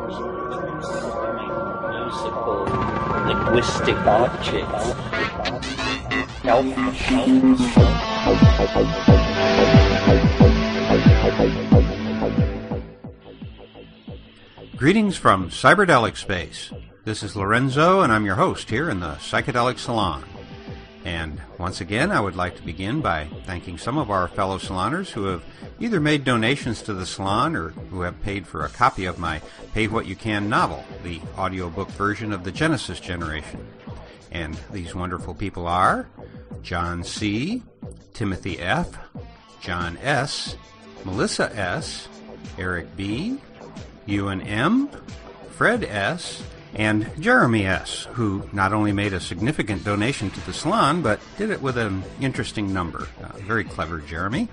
musical, linguistic objects. Elf machines. Greetings from Cyberdelic Space. This is Lorenzo, and I'm your host here in the Psychedelic Salon. And once again, I would like to begin by thanking some of our fellow saloners who have either made donations to the salon or who have paid for a copy of my Pay What You Can novel, the audiobook version of the Genesis generation. And these wonderful people are John C., Timothy F., John S., Melissa S., Eric B., Ewan M., Fred S., and Jeremy S., who not only made a significant donation to the salon, but did it with an interesting number. Very clever, Jeremy.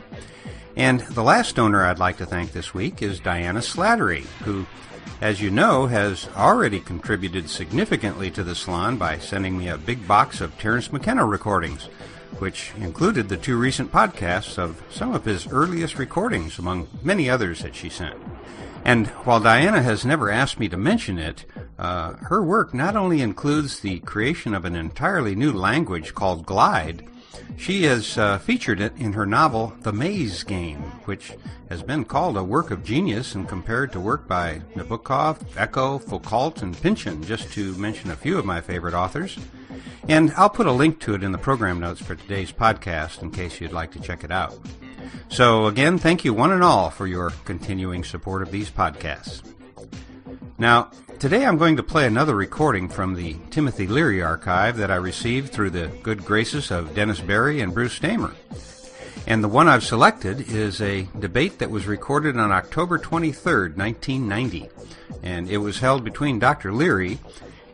And the last donor I'd like to thank this week is Diana Slattery, who, as you know, has already contributed significantly to the salon by sending me a big box of Terence McKenna recordings, which included the 2 recent podcasts of some of his earliest recordings, among many others that she sent. And while Diana has never asked me to mention it, her work not only includes the creation of an entirely new language called Glide, she has featured it in her novel The Maze Game, which has been called a work of genius and compared to work by Nabokov, Eco, Foucault, and Pynchon, just to mention a few of my favorite authors. And I'll put a link to it in the program notes for today's podcast in case you'd like to check it out. So again, thank you one and all for your continuing support of these podcasts. Now, today I'm going to play another recording from the Timothy Leary archive that I received through the good graces of Dennis Berry and Bruce Stamer. And the one I've selected is a debate that was recorded on October 23rd, 1990. And it was held between Dr. Leary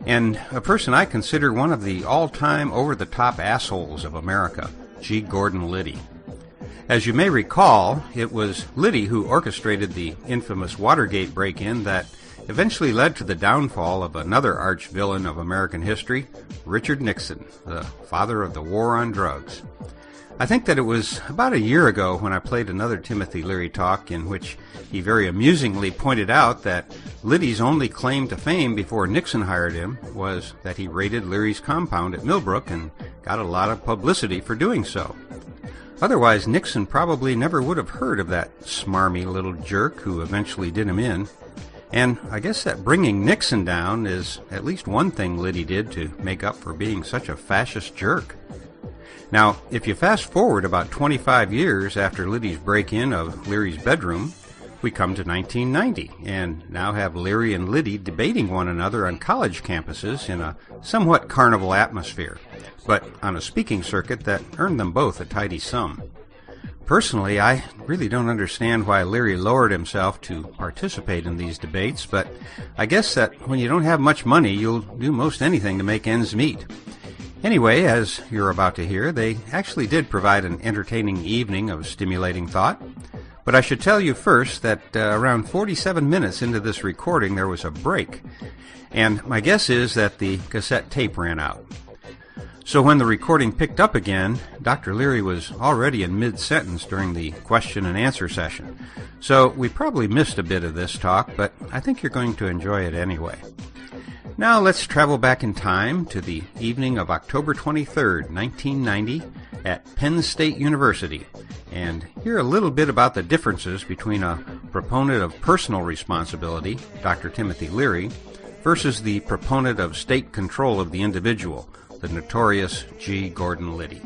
and a person I consider one of the all-time over-the-top assholes of America, G. Gordon Liddy. As you may recall, it was Liddy who orchestrated the infamous Watergate break-in that eventually led to the downfall of another arch-villain of American history, Richard Nixon, the father of the war on drugs. I think that it was about a year ago when I played another Timothy Leary talk in which he very amusingly pointed out that Liddy's only claim to fame before Nixon hired him was that he raided Leary's compound at Millbrook and got a lot of publicity for doing so. Otherwise, Nixon probably never would have heard of that smarmy little jerk who eventually did him in. And I guess that bringing Nixon down is at least one thing Liddy did to make up for being such a fascist jerk. Now, if you fast forward about 25 years after Liddy's break-in of Leary's bedroom, we come to 1990, and now have Leary and Liddy debating one another on college campuses in a somewhat carnival atmosphere, but on a speaking circuit that earned them both a tidy sum. Personally, I really don't understand why Leary lowered himself to participate in these debates, but I guess that when you don't have much money, you'll do most anything to make ends meet. Anyway, as you're about to hear, they actually did provide an entertaining evening of stimulating thought. But I should tell you first that around 47 minutes into this recording there was a break, and my guess is that the cassette tape ran out. So when the recording picked up again, Dr. Leary was already in mid-sentence during the question and answer session. So we probably missed a bit of this talk, but I think you're going to enjoy it anyway. Now let's travel back in time to the evening of October 23rd, 1990 at Penn State University, and hear a little bit about the differences between a proponent of personal responsibility, Dr. Timothy Leary, versus the proponent of state control of the individual, the notorious G. Gordon Liddy.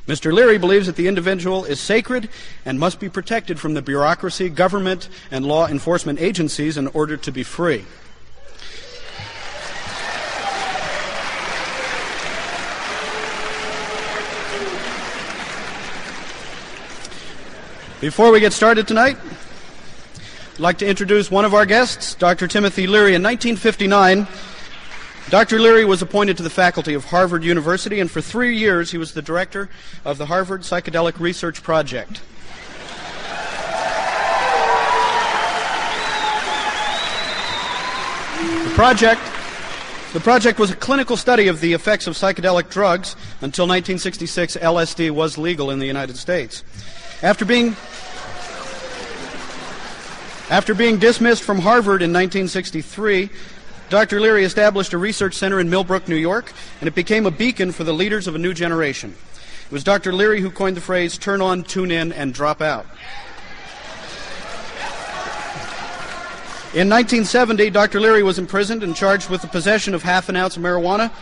Mr. Leary believes that the individual is sacred and must be protected from the bureaucracy, government, and law enforcement agencies in order to be free. Before we get started tonight, I'd like to introduce one of our guests, Dr. Timothy Leary. In 1959, Dr. Leary was appointed to the faculty of Harvard University, and for 3 years he was the director of the Harvard Psychedelic Research Project. The project was a clinical study of the effects of psychedelic drugs. Until 1966, LSD was legal in the United States. After being After being dismissed from Harvard in 1963, Dr. Leary established a research center in Millbrook, New York, and it became a beacon for the leaders of a new generation. It was Dr. Leary who coined the phrase, turn on, tune in, and drop out. In 1970, Dr. Leary was imprisoned and charged with the possession of half an ounce of marijuana.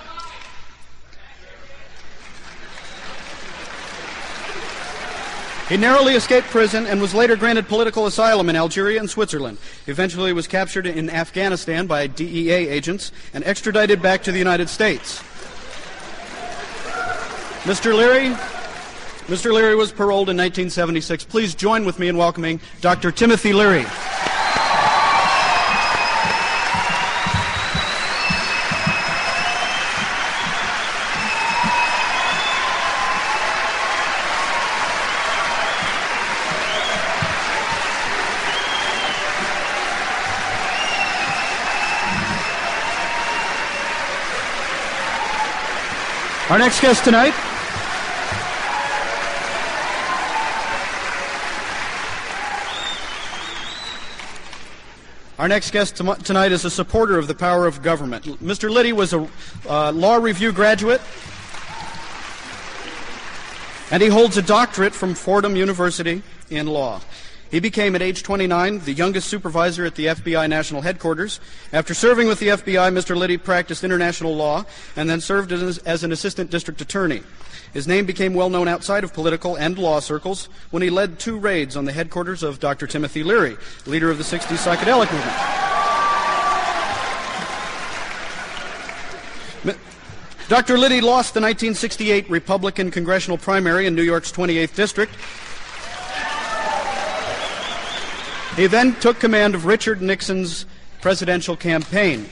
He narrowly escaped prison and was later granted political asylum in Algeria and Switzerland. He eventually was captured in Afghanistan by DEA agents and extradited back to the United States. Mr. Leary was paroled in 1976. Please join with me in welcoming Dr. Timothy Leary. Our next guest tonight is a supporter of the power of government. Mr. Liddy was a law review graduate, and he holds a doctorate from Fordham University in law. He became, at age 29, the youngest supervisor at the FBI National Headquarters. After serving with the FBI, Mr. Liddy practiced international law and then served as an assistant district attorney. His name became well known outside of political and law circles when he led 2 raids on the headquarters of Dr. Timothy Leary, leader of the 60s psychedelic movement. Dr. Liddy lost the 1968 Republican congressional primary in New York's 28th district. He then took command of Richard Nixon's presidential campaign.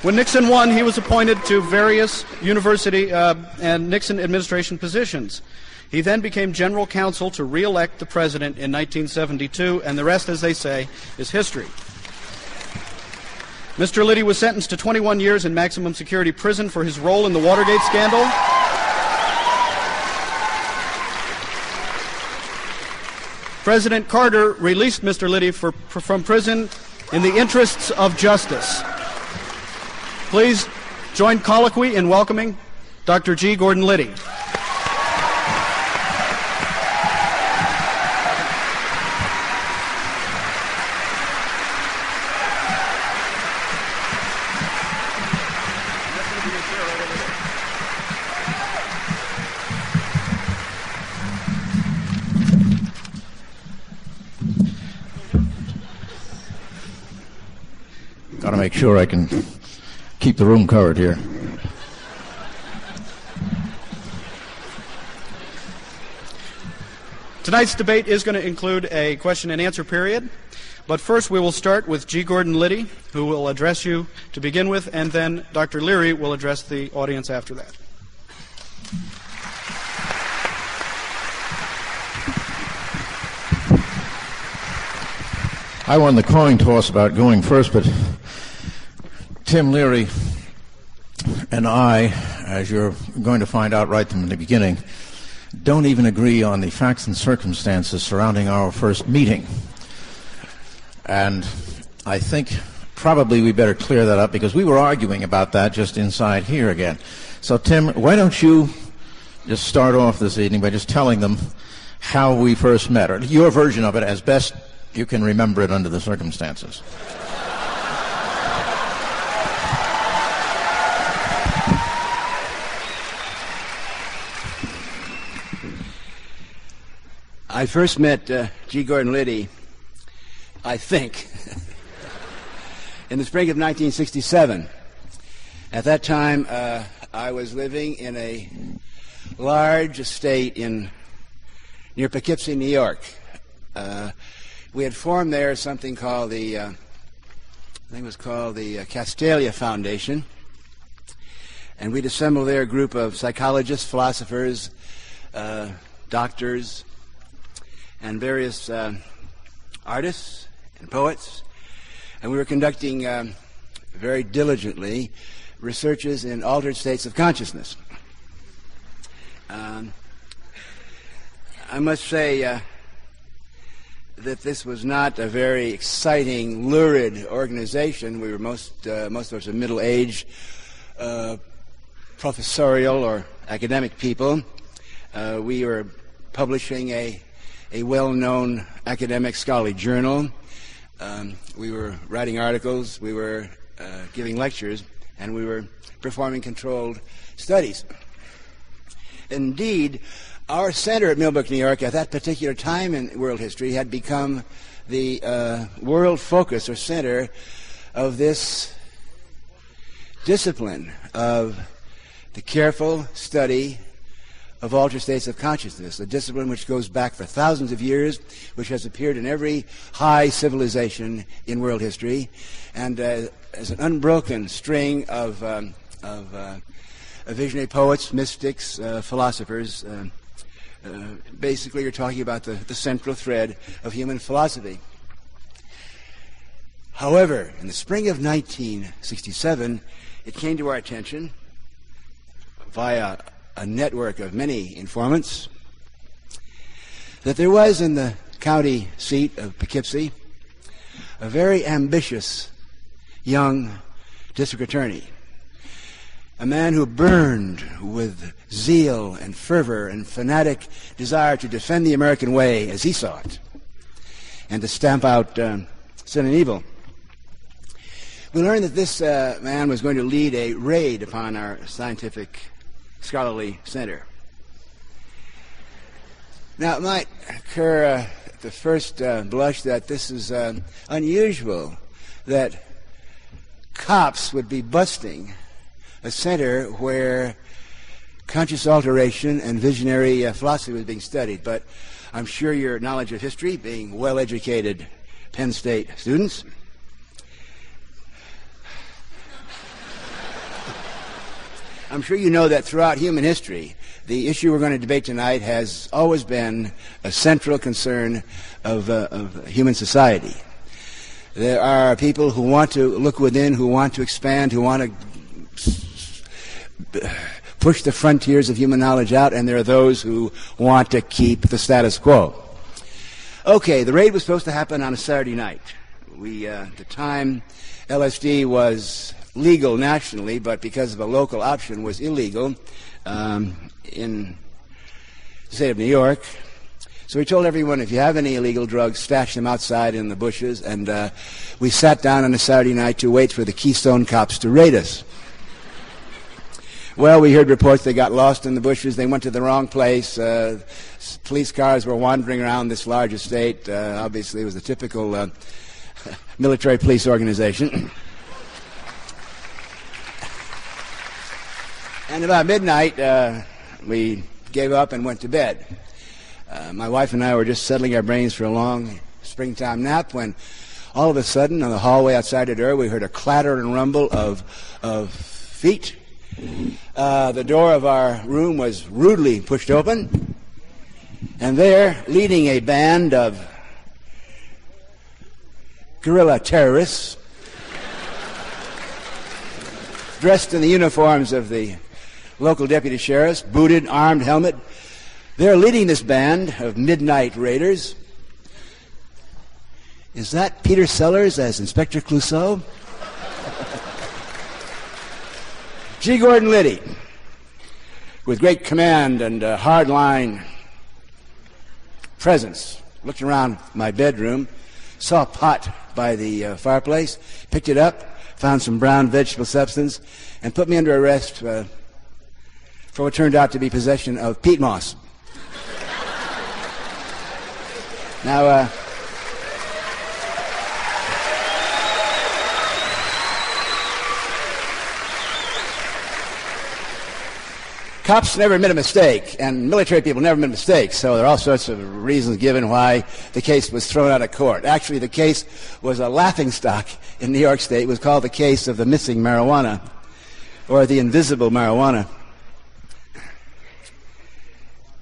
When Nixon won, he was appointed to various university and Nixon administration positions. He then became general counsel to re-elect the president in 1972, and the rest, as they say, is history. Mr. Liddy was sentenced to 21 years in maximum security prison for his role in the Watergate scandal. President Carter released Mr. Liddy from prison in the interests of justice. Please join colloquy in welcoming Dr. G. Gordon Liddy. Got to make sure I can keep the room covered here. Tonight's debate is going to include a question and answer period, but first we will start with G. Gordon Liddy, who will address you to begin with, and then Dr. Leary will address the audience after that. I won the coin toss about going first, but Tim Leary and I, as you're going to find out right from the beginning, don't even agree on the facts and circumstances surrounding our first meeting. And I think probably we better clear that up, because we were arguing about that just inside here again. So, Tim, why don't you just start off this evening by just telling them how we first met, or your version of it as best you can remember it under the circumstances. I first met G. Gordon Liddy, I think, in the spring of 1967. At that time, I was living in a large estate near Poughkeepsie, New York. We had formed there something called the, I think it was called the Castalia Foundation, and we'd assembled there a group of psychologists, philosophers, doctors, and various artists and poets, and we were conducting very diligently researches in altered states of consciousness. I must say that this was not a very exciting, lurid organization. We were most of us are middle-aged, professorial or academic people. We were publishing a well-known academic scholarly journal. We were writing articles. We were giving lectures, and we were performing controlled studies. Indeed, our center at Millbrook, New York, at that particular time in world history, had become the world focus or center of this discipline of the careful study of altered states of consciousness, a discipline which goes back for thousands of years, which has appeared in every high civilization in world history, and as an unbroken string of visionary poets, mystics, philosophers. Basically, you're talking about the central thread of human philosophy. However, in the spring of 1967, it came to our attention via a network of many informants that there was in the county seat of Poughkeepsie a very ambitious young district attorney, a man who burned with zeal and fervor and fanatic desire to defend the American way as he saw it and to stamp out sin and evil. We learned that this man was going to lead a raid upon our scientific scholarly center. Now, it might occur at the first blush that this is unusual, that cops would be busting a center where conscious alteration and visionary philosophy was being studied. But I'm sure your knowledge of history, being well-educated Penn State students, I'm sure you know that throughout human history, the issue we're going to debate tonight has always been a central concern of human society. There are people who want to look within, who want to expand, who want to push the frontiers of human knowledge out, and there are those who want to keep the status quo. Okay, the raid was supposed to happen on a Saturday night. At the time, LSD was legal nationally, but because of a local option was illegal in the state of New York. So we told everyone, if you have any illegal drugs, stash them outside in the bushes, and we sat down on a Saturday night to wait for the Keystone cops to raid us. Well, we heard reports they got lost in the bushes, they went to the wrong place, police cars were wandering around this large estate. Obviously, it was a typical military police organization. And about midnight, we gave up and went to bed. My wife and I were just settling our brains for a long springtime nap when all of a sudden, on the hallway outside the door, we heard a clatter and rumble of feet. The door of our room was rudely pushed open, and there, leading a band of guerrilla terrorists, dressed in the uniforms of the local deputy sheriffs, booted, armed, helmet. They're leading this band of midnight raiders. Is that Peter Sellers as Inspector Clouseau? G. Gordon Liddy, with great command and hard-line presence, looked around my bedroom, saw a pot by the fireplace, picked it up, found some brown vegetable substance, and put me under arrest for what turned out to be possession of peat moss. Now, cops never admit a mistake, and military people never admit mistakes, so there are all sorts of reasons given why the case was thrown out of court. Actually, the case was a laughingstock in New York State. It was called the case of the missing marijuana, or the invisible marijuana.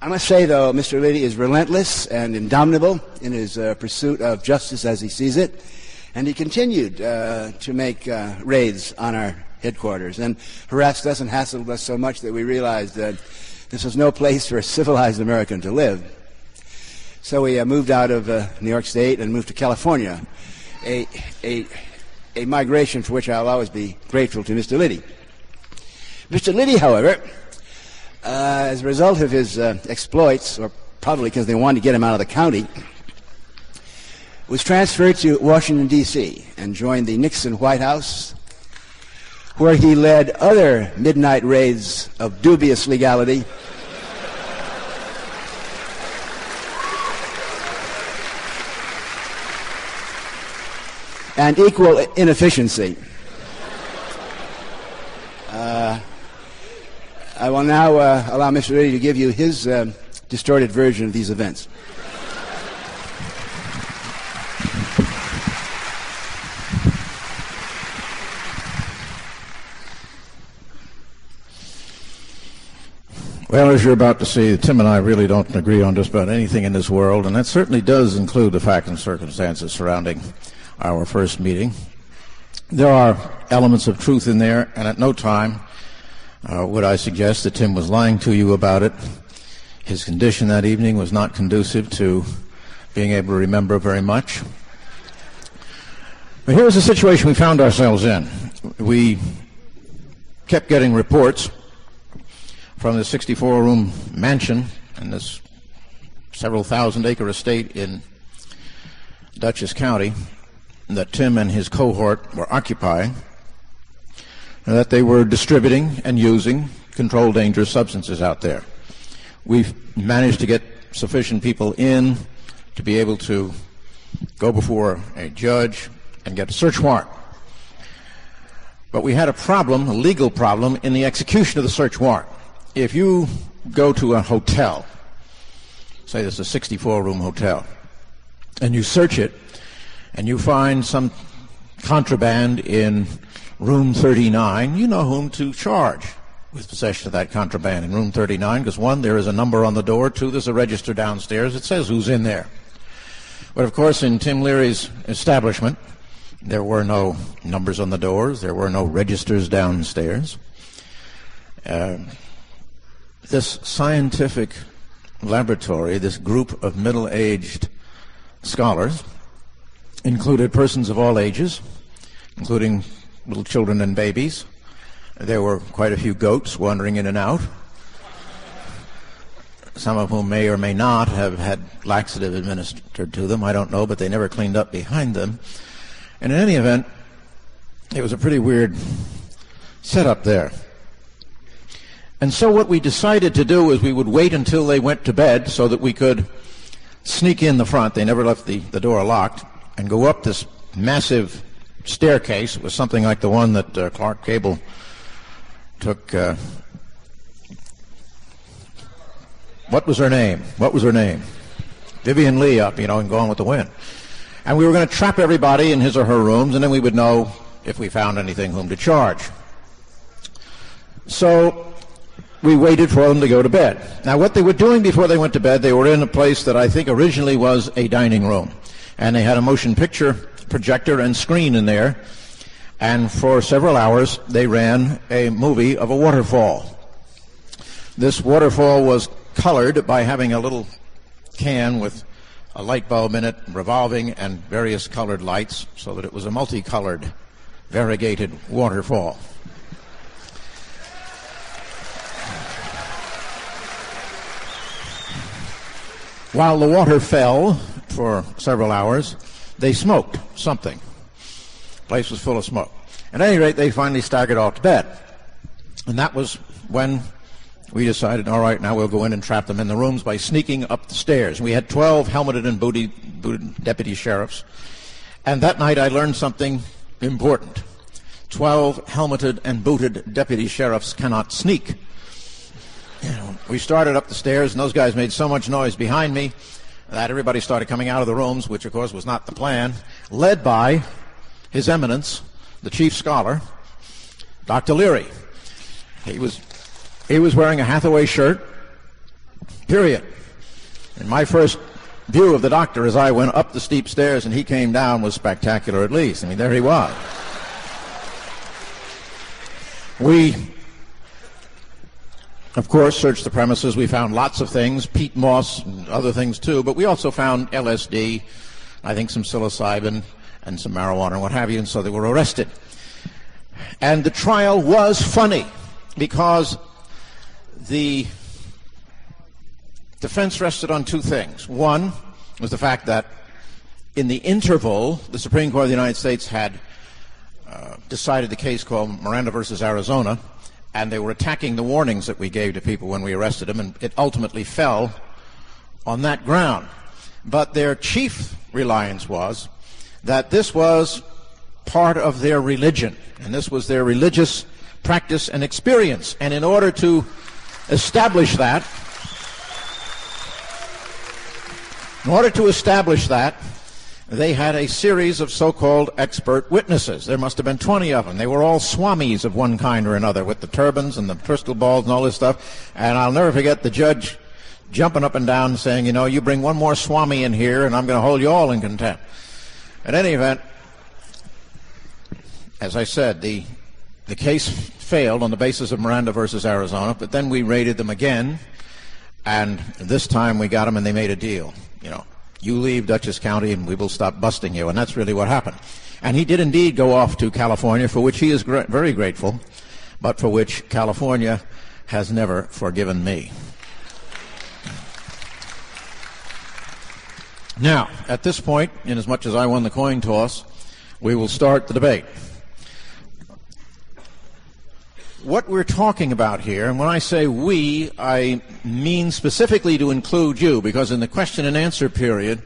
I must say, though, Mr. Liddy is relentless and indomitable in his pursuit of justice as he sees it, and he continued to make raids on our headquarters and harassed us and hassled us so much that we realized that this was no place for a civilized American to live. So we moved out of New York State and moved to California, a migration for which I'll always be grateful to Mr. Liddy. Mr. Liddy, however, as a result of his exploits, or probably because they wanted to get him out of the county, was transferred to Washington, D.C. and joined the Nixon White House, where he led other midnight raids of dubious legality and equal inefficiency. I will now allow Mr. Liddy to give you his distorted version of these events. Well, as you're about to see, Tim and I really don't agree on just about anything in this world, and that certainly does include the facts and circumstances surrounding our first meeting. There are elements of truth in there, and at no time would I suggest that Tim was lying to you about it. His condition that evening was not conducive to being able to remember very much. But here was the situation we found ourselves in. We kept getting reports from the 64-room mansion in this several thousand-acre estate in Dutchess County that Tim and his cohort were occupying, and that they were distributing and using controlled dangerous substances out there. We've managed to get sufficient people in to be able to go before a judge and get a search warrant. But we had a problem, a legal problem, in the execution of the search warrant. If you go to a hotel, say there's a 64-room hotel, and you search it, and you find some contraband in room 39, you know whom to charge with possession of that contraband in room 39, because one, there is a number on the door, two, there's a register downstairs, it says who's in there. But of course, in Tim Leary's establishment, there were no numbers on the doors, there were no registers downstairs. This scientific laboratory, this group of middle-aged scholars, included persons of all ages, including little children and babies. There were quite a few goats wandering in and out, some of whom may or may not have had laxative administered to them, I don't know, but they never cleaned up behind them. And in any event, it was a pretty weird setup there. And so what we decided to do is we would wait until they went to bed so that we could sneak in the front. They never left the door locked, and go up this massive staircase. It was something like the one that Clark Gable took. What was her name? Vivian Lee up, and Gone with the Wind. And we were going to trap everybody in his or her rooms, and then we would know if we found anything whom to charge. So we waited for them to go to bed. Now, what they were doing before they went to bed, they were in a place that I think originally was a dining room. And they had a motion picture projector and screen in there. And for several hours, they ran a movie of a waterfall. This waterfall was colored by having a little can with a light bulb in it, revolving, and various colored lights, so that it was a multicolored, variegated waterfall. While the water fell for several hours, they smoked something. The place was full of smoke. At any rate, they finally staggered off to bed. And that was when we decided, all right, now we'll go in and trap them in the rooms by sneaking up the stairs. We had 12 helmeted and booted deputy sheriffs. And that night I learned something important. 12 helmeted and booted deputy sheriffs cannot sneak. We started up the stairs, and those guys made so much noise behind me that everybody started coming out of the rooms, which, of course, was not the plan, led by His Eminence, the chief scholar, Dr. Leary. He was wearing a Hathaway shirt, period. And my first view of the doctor as I went up the steep stairs and he came down was spectacular, at least. I mean, there he was. of course, searched the premises. We found lots of things, peat moss and other things too, but we also found LSD, I think some psilocybin and some marijuana and what have you, and so they were arrested. And the trial was funny because the defense rested on two things. One was the fact that in the interval, the Supreme Court of the United States had decided the case called Miranda versus Arizona, and they were attacking the warnings that we gave to people when we arrested them, and it ultimately fell on that ground. But their chief reliance was that this was part of their religion, and this was their religious practice and experience. And in order to establish that, they had a series of so-called expert witnesses. There must have been 20 of them. They were all swamis of one kind or another, with the turbans and the crystal balls and all this stuff. And I'll never forget the judge jumping up and down saying, you know, you bring one more swami in here and I'm going to hold you all in contempt. In any event, as I said, the case failed on the basis of Miranda versus Arizona, but then we raided them again, and this time we got them and they made a deal. You know, you leave Dutchess County and we will stop busting you, and that's really what happened. And he did indeed go off to California, for which he is very grateful, but for which California has never forgiven me. Now, at this point, inasmuch as I won the coin toss, we will start the debate. What we're talking about here, and when I say we, I mean specifically to include you, because in the question and answer period,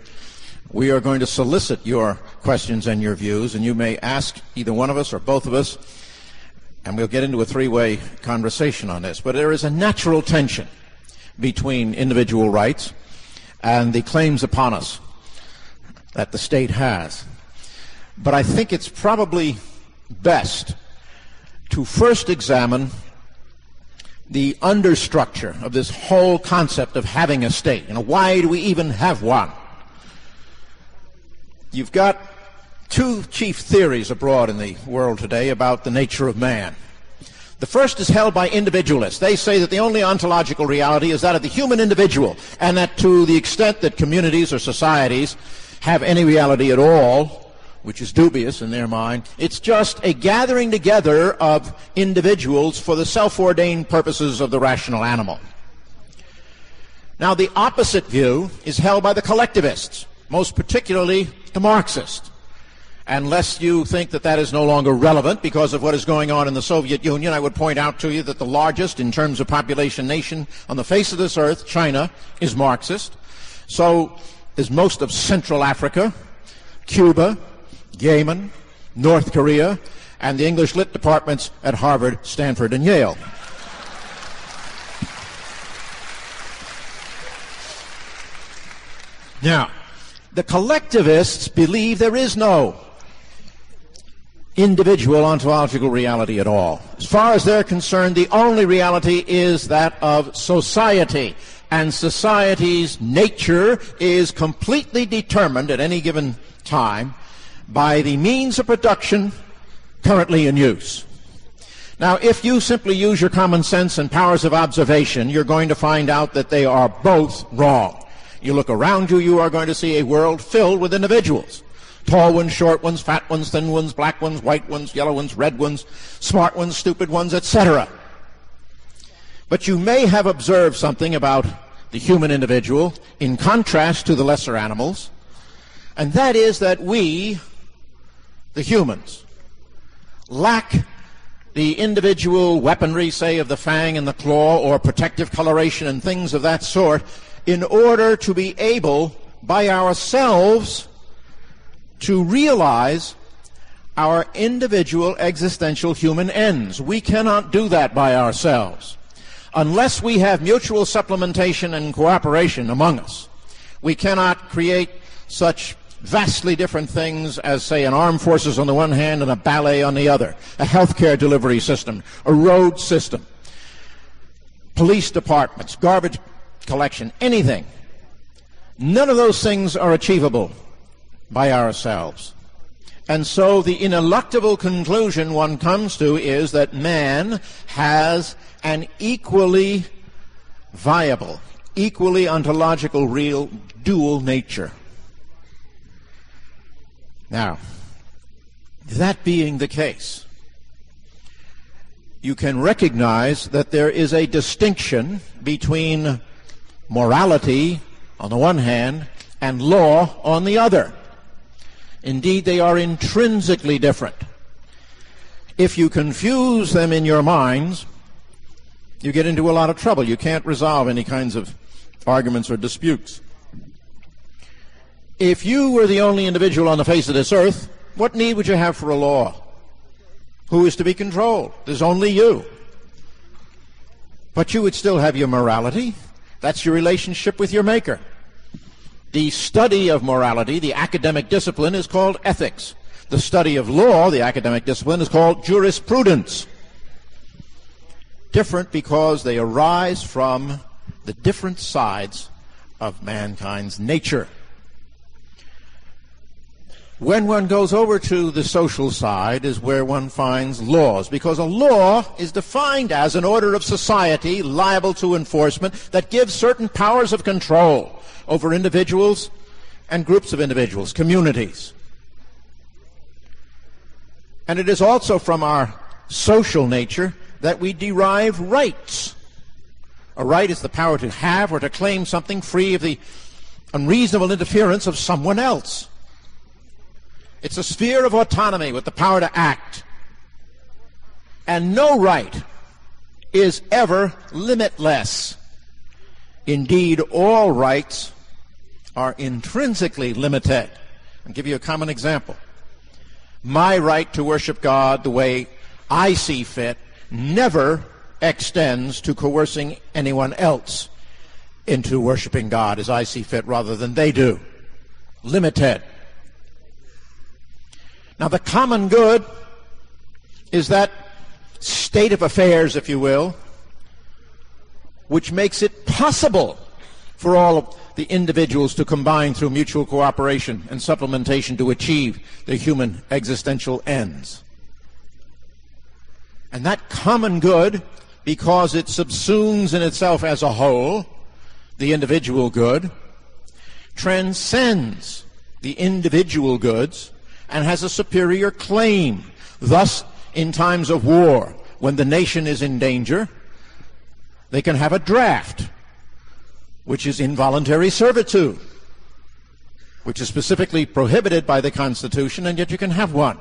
we are going to solicit your questions and your views, and you may ask either one of us or both of us, and we'll get into a three-way conversation on this. But there is a natural tension between individual rights and the claims upon us that the state has. But I think it's probably best to first examine the understructure of this whole concept of having a state. You know, why do we even have one? You've got two chief theories abroad in the world today about the nature of man. The first is held by individualists. They say that the only ontological reality is that of the human individual, and that to the extent that communities or societies have any reality at all, which is dubious in their mind, it's just a gathering together of individuals for the self-ordained purposes of the rational animal. Now, the opposite view is held by the collectivists, most particularly the Marxists. Unless you think that that is no longer relevant because of what is going on in the Soviet Union, I would point out to you that the largest, in terms of population, nation on the face of this earth, China, is Marxist. So is most of Central Africa, Cuba, Yemen, North Korea, and the English Lit departments at Harvard, Stanford, and Yale. Now, the collectivists believe there is no individual ontological reality at all. As far as they're concerned, the only reality is that of society, and society's nature is completely determined at any given time by the means of production currently in use. Now, if you simply use your common sense and powers of observation, you're going to find out that they are both wrong. You look around you, you are going to see a world filled with individuals. Tall ones, short ones, fat ones, thin ones, black ones, white ones, yellow ones, red ones, smart ones, stupid ones, etc. But you may have observed something about the human individual in contrast to the lesser animals, and that is that we, the humans, lack the individual weaponry, say, of the fang and the claw, or protective coloration and things of that sort, in order to be able, by ourselves, to realize our individual existential human ends. We cannot do that by ourselves. Unless we have mutual supplementation and cooperation among us, we cannot create such vastly different things as, say, an armed forces on the one hand and a ballet on the other, a healthcare delivery system, a road system, police departments, garbage collection, anything. None of those things are achievable by ourselves. And so the ineluctable conclusion one comes to is that man has an equally viable, equally ontological, real, dual nature. Now, that being the case, you can recognize that there is a distinction between morality on the one hand and law on the other. Indeed, they are intrinsically different. If you confuse them in your minds, you get into a lot of trouble. You can't resolve any kinds of arguments or disputes. If you were the only individual on the face of this earth, what need would you have for a law? Who is to be controlled? There's only you. But you would still have your morality. That's your relationship with your Maker. The study of morality, the academic discipline, is called ethics. The study of law, the academic discipline, is called jurisprudence. Different because they arise from the different sides of mankind's nature. When one goes over to the social side is where one finds laws, because a law is defined as an order of society liable to enforcement that gives certain powers of control over individuals and groups of individuals, communities. And it is also from our social nature that we derive rights. A right is the power to have or to claim something free of the unreasonable interference of someone else. It's a sphere of autonomy with the power to act. And no right is ever limitless. Indeed, all rights are intrinsically limited. I'll give you a common example. My right to worship God the way I see fit never extends to coercing anyone else into worshiping God as I see fit rather than they do. Limited. Now, the common good is that state of affairs, if you will, which makes it possible for all of the individuals to combine through mutual cooperation and supplementation to achieve their human existential ends. And that common good, because it subsumes in itself as a whole the individual good, transcends the individual goods and has a superior claim. Thus, in times of war, when the nation is in danger, they can have a draft, which is involuntary servitude, which is specifically prohibited by the Constitution, and yet you can have one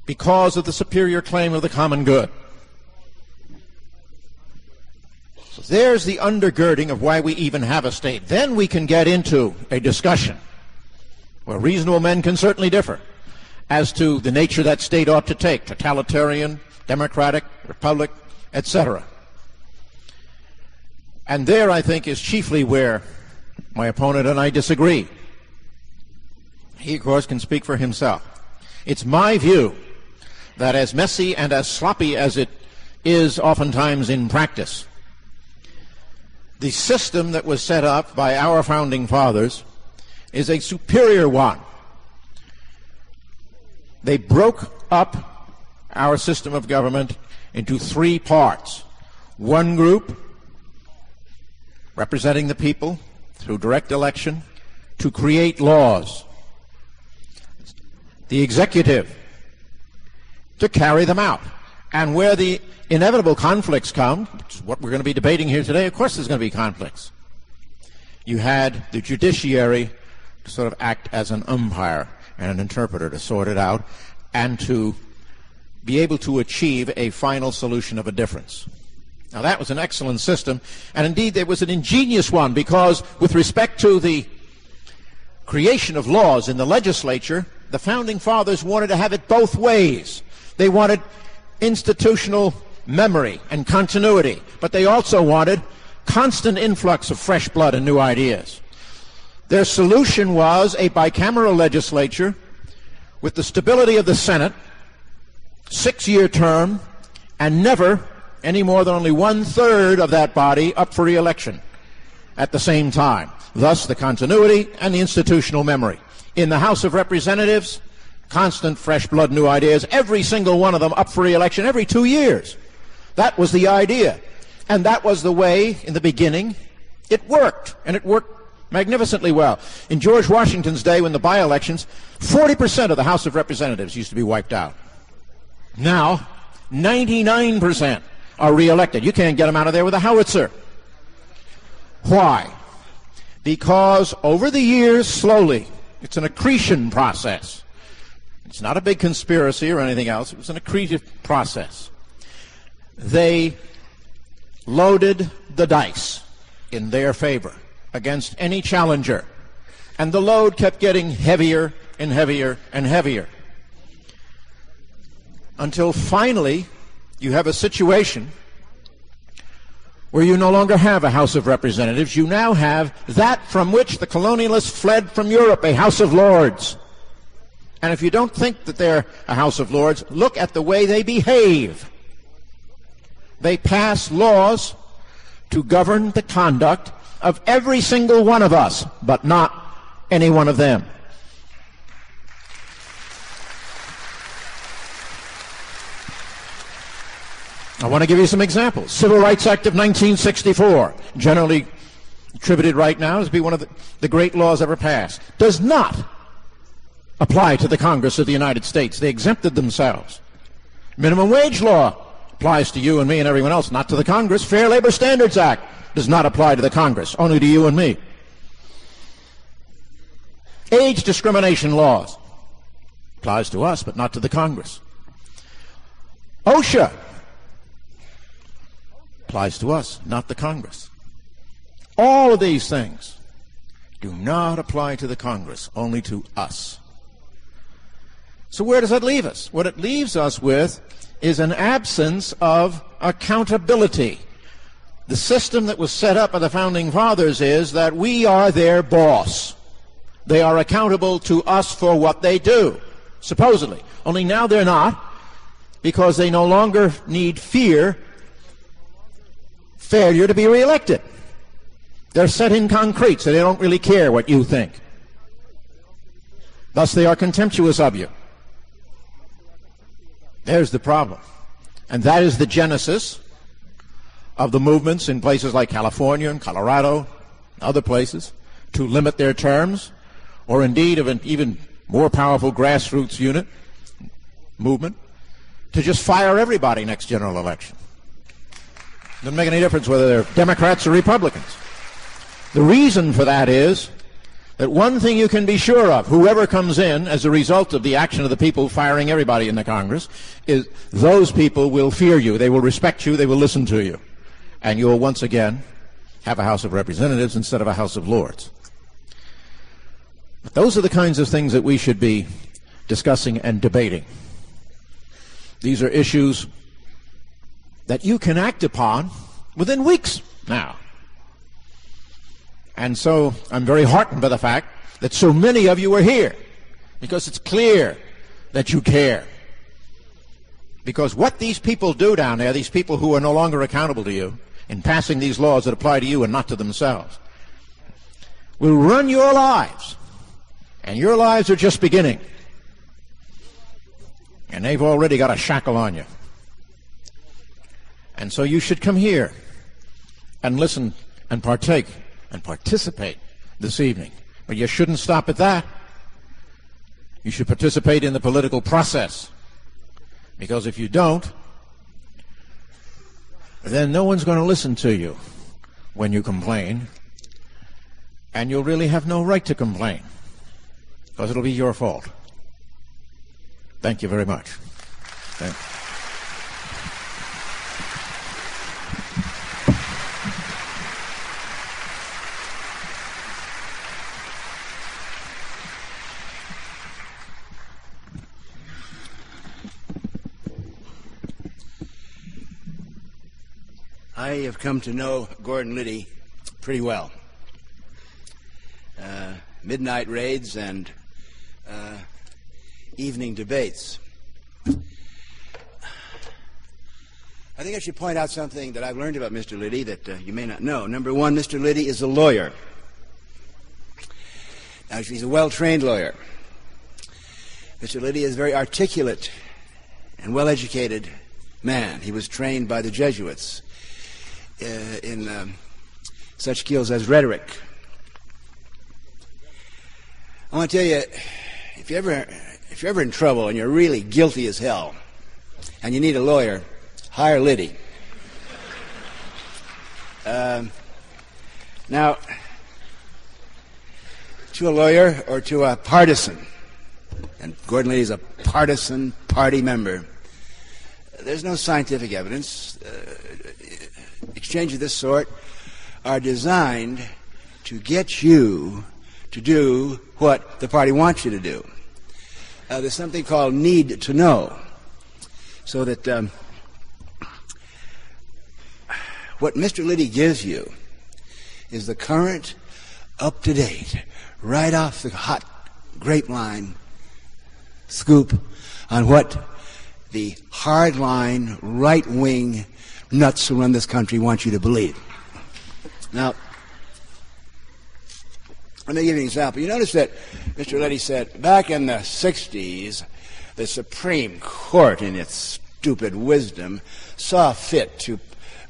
because of the superior claim of the common good. So there's the undergirding of why we even have a state. Then we can get into a discussion where reasonable men can certainly differ as to the nature that state ought to take, totalitarian, democratic, republic, etc. And there, I think, is chiefly where my opponent and I disagree. He, of course, can speak for himself. It's my view that as messy and as sloppy as it is oftentimes in practice, the system that was set up by our founding fathers is a superior one. They broke up our system of government into three parts. One group representing the people through direct election to create laws. The executive to carry them out. And where the inevitable conflicts come, which is what we're going to be debating here today, of course there's going to be conflicts. You had the judiciary to sort of act as an umpire and an interpreter to sort it out and to be able to achieve a final solution of a difference. Now that was an excellent system, and indeed it was an ingenious one, because with respect to the creation of laws in the legislature, the founding fathers wanted to have it both ways. They wanted institutional memory and continuity, but they also wanted constant influx of fresh blood and new ideas. Their solution was a bicameral legislature with the stability of the Senate, 6-year term, and never any more than only 1/3 of that body up for re-election at the same time. Thus, the continuity and the institutional memory. In the House of Representatives, constant fresh blood, new ideas, every single one of them up for re-election every 2 years. That was the idea. And that was the way, in the beginning, it worked. And it worked magnificently well. In George Washington's day, when the by-elections, 40% of the House of Representatives used to be wiped out. Now, 99% are re-elected. You can't get them out of there with a howitzer. Why? Because over the years, slowly, it's an accretion process. It's not a big conspiracy or anything else. It was an accretive process. They loaded the dice in their favor against any challenger. And the load kept getting heavier and heavier and heavier. Until finally, you have a situation where you no longer have a House of Representatives. You now have that from which the colonialists fled from Europe, a House of Lords. And if you don't think that they're a House of Lords, look at the way they behave. They pass laws to govern the conduct of every single one of us, but not any one of them. I want to give you some examples. Civil Rights Act of 1964, generally attributed right now as being one of the great laws ever passed, does not apply to the Congress of the United States. They exempted themselves. Minimum wage law applies to you and me and everyone else, not to the Congress. Fair Labor Standards Act does not apply to the Congress, only to you and me. Age discrimination laws applies to us, but not to the Congress. OSHA applies to us, not the Congress. All of these things do not apply to the Congress, only to us. So where does that leave us? What it leaves us with is an absence of accountability. The system that was set up by the Founding Fathers is that we are their boss. They are accountable to us for what they do, supposedly. Only now they're not, because they no longer need fear failure to be reelected. They're set in concrete, so they don't really care what you think. Thus, they are contemptuous of you. There's the problem. And that is the genesis of the movements in places like California and Colorado, and other places, to limit their terms, or indeed of an even more powerful grassroots movement, to just fire everybody next general election. Doesn't make any difference whether they're Democrats or Republicans. The reason for that is that one thing you can be sure of, whoever comes in as a result of the action of the people firing everybody in the Congress, is those people will fear you. They will respect you. They will listen to you. And you will once again have a House of Representatives instead of a House of Lords. But those are the kinds of things that we should be discussing and debating. These are issues that you can act upon within weeks now. And so I'm very heartened by the fact that so many of you are here, because it's clear that you care. Because what these people do down there, these people who are no longer accountable to you, in passing these laws that apply to you and not to themselves, will run your lives. And your lives are just beginning. And they've already got a shackle on you. And so you should come here and listen and partake and participate this evening. But you shouldn't stop at that. You should participate in the political process. Because if you don't, then no one's going to listen to you when you complain. And you'll really have no right to complain, because it'll be your fault. Thank you very much. Thank you. I have come to know Gordon Liddy pretty well. Midnight raids and evening debates. I think I should point out something that I've learned about Mr. Liddy that you may not know. Number one, Mr. Liddy is a lawyer. Now, he's a well-trained lawyer. Mr. Liddy is a very articulate and well-educated man. He was trained by the Jesuits in such skills as rhetoric. I want to tell you, if you're ever in trouble and you're really guilty as hell, and you need a lawyer, hire Liddy. Now, to a lawyer or to a partisan, and Gordon Liddy is a partisan party member, there's no scientific evidence. Exchanges of this sort are designed to get you to do what the party wants you to do. There's something called need to know, so that what Mr. Liddy gives you is the current, up-to-date, right off the hot grapevine scoop on what the hardline, right-wing nuts who run this country want you to believe. Now, let me give you an example. You notice that Mr. Liddy said back in the 60s, the Supreme Court, in its stupid wisdom, saw fit to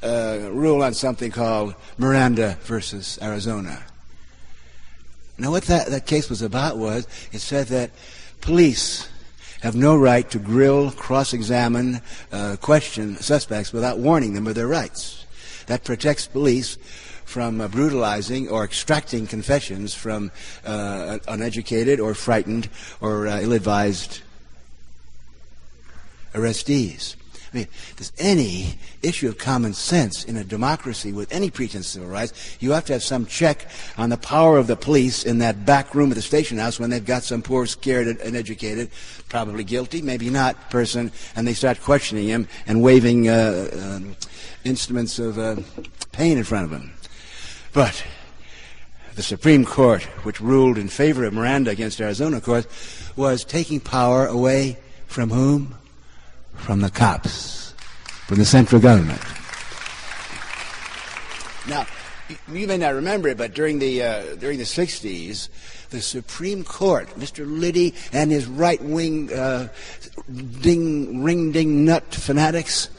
rule on something called Miranda versus Arizona. Now, what that case was about was, it said that police have no right to grill, cross-examine, question suspects without warning them of their rights. That protects police from brutalizing or extracting confessions from uneducated or frightened or ill-advised arrestees. I mean, if there's any issue of common sense in a democracy with any pretense of civil rights, you have to have some check on the power of the police in that back room of the station house when they've got some poor, scared, uneducated, probably guilty, maybe not, person, and they start questioning him and waving instruments of pain in front of him. But the Supreme Court, which ruled in favor of Miranda against Arizona, of course, was taking power away from whom? From the cops, from the central government. Now, you may not remember it, but during the 60s, the Supreme Court, Mr. Liddy and his right-wing ring-ding nut fanatics,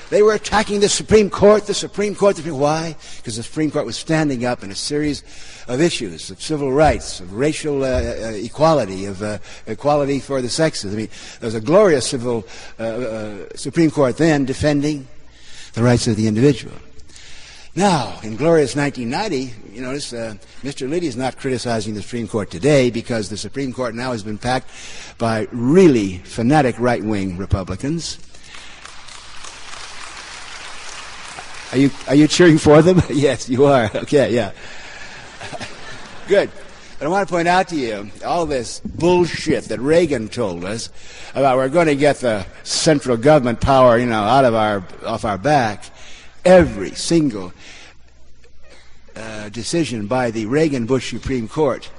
they were attacking the Supreme Court. Why? Because the Supreme Court was standing up in a series of issues of civil rights, of racial equality, of equality for the sexes. I mean, there was a glorious Supreme Court then defending the rights of the individual. Now, in glorious 1990, you notice Mr. Liddy is not criticizing the Supreme Court today because the Supreme Court now has been packed by really fanatic right-wing Republicans. Are you cheering for them? Yes, you are. Okay, yeah. Good. But I want to point out to you all this bullshit that Reagan told us about we're going to get the central government power, off our back. Every single decision by the Reagan-Bush Supreme Court